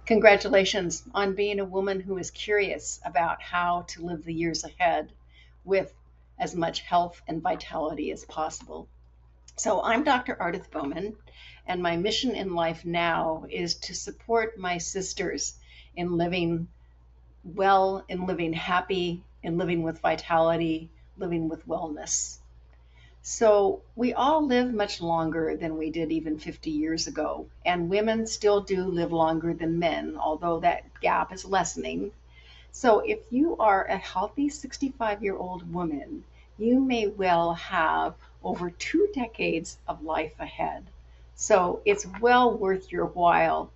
Congratulations on being a woman who is curious about how to live the years ahead with as much health and vitality as possible. So, I'm Dr. Ardith Bowman, and my mission in life now is to support my sisters in living well, in living happy, in living with vitality, living with wellness. So we all live much longer than we did even 50 years ago, and women still do live longer than men, although that gap is lessening. So if you are a healthy 65-year-old woman, you may well have over 2 decades of life ahead. So it's well worth your while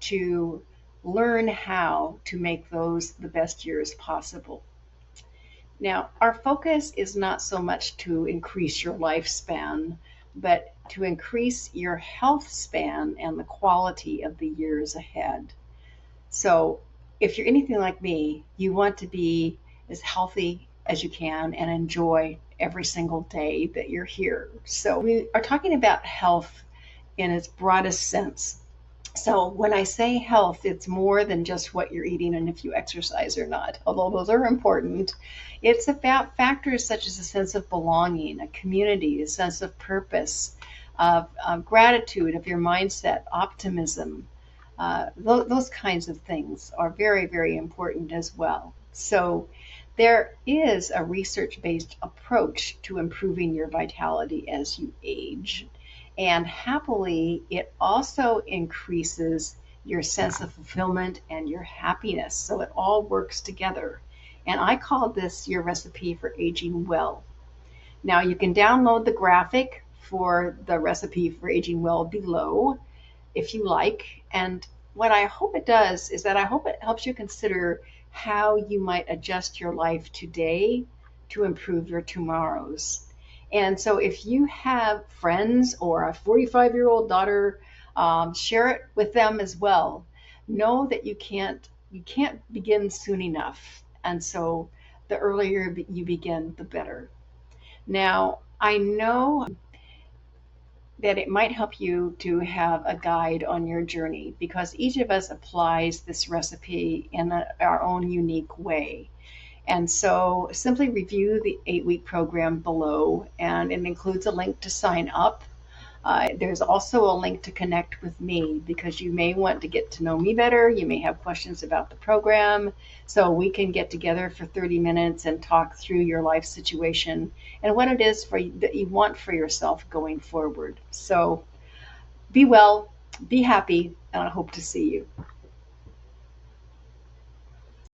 to learn how to make those the best years possible. Now, our focus is not so much to increase your lifespan, but to increase your health span and the quality of the years ahead. So, if you're anything like me, you want to be as healthy as you can and enjoy every single day that you're here. So, we are talking about health in its broadest sense. So when I say health, it's more than just what you're eating and if you exercise or not, although those are important. It's about factors such as a sense of belonging, a community, a sense of purpose, of gratitude, of your mindset, optimism. Those kinds of things are very, very important as well. So there is a research based approach to improving your vitality as you age. And happily, it also increases your sense of fulfillment and your happiness. So it all works together. And I call this your recipe for aging well. Now, you can download the graphic for the recipe for aging well below if you like. And what I hope it does is that I hope it helps you consider how you might adjust your life today to improve your tomorrows. And so if you have friends or a 45-year-old daughter, share it with them as well. Know that you can't begin soon enough. And so the earlier you begin, the better. Now, I know that it might help you to have a guide on your journey because each of us applies this recipe in our own unique way. And so simply review the 8-week program below, and it includes a link to sign up. There's also a link to connect with me because you may want to get to know me better. You may have questions about the program. So we can get together for 30 minutes and talk through your life situation and what it is that you want for yourself going forward. So be well, be happy, and I hope to see you.